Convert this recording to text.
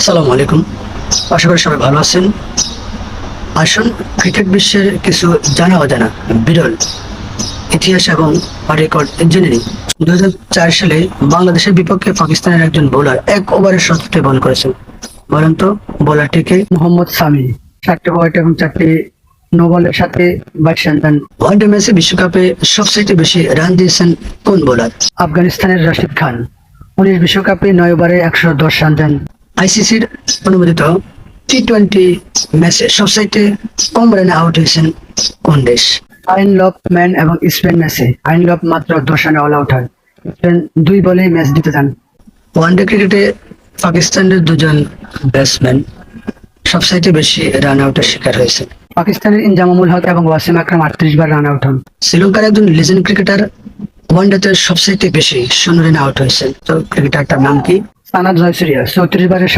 আসসালামু আলাইকুম। আশা করি সবাই ভালো আছেন। আসুন ক্রিকেট বিশ্বের কিছু জানা অজানা বিরল ইতিহাস এবং রেকর্ড জেনে নিই। 2004 সালে বাংলাদেশের বিপক্ষে পাকিস্তানের একজন বোলার 1 ওভারে 17টি বল করেছেন। বলেন তো বোলারটিকে? মোহাম্মদ সামি। 4টি উইকেট এবং 4টি নো বলের সাথে 22 রান দেন। ওয়ানডে ম্যাচে বিশ্বকাপে সবচেয়ে বেশি রান দিয়েছেন কোন বোলার? আফগানিস্তানের রশিদ খান। 19 বিশ্বকাপে 9 ওভারে 110 রান দেন। আইসিসির অনুমোদিত টি-20 ম্যাচে সবচাইতে কম রানে আউট হয়েছেন কোন দেশ? আইনলভ ম্যান এবং স্পেন ম্যাচে আইনলভ মাত্র 10 রানে অল আউট হয়। স্পেন 2 বলে ম্যাচ জিতে যান। ওয়ানডে ক্রিকেটে পাকিস্তানের দুজন ব্যাটসম্যান সবচাইতে বেশি রান আউটের শিকার হয়েছে। পাকিস্তানের ইনজামামুল হক এবং ওয়াসিম আকরাম 38 বার রান আউট হন। শ্রীলঙ্কার একজন লেজেন্ড ক্রিকেটার ওয়ানডেতে সবচাইতে বেশি 0 রানে আউট হয়েছেন। তো ক্রিকেটারটার নাম কি? সানাদ জয়সূরিয়া 34 বারের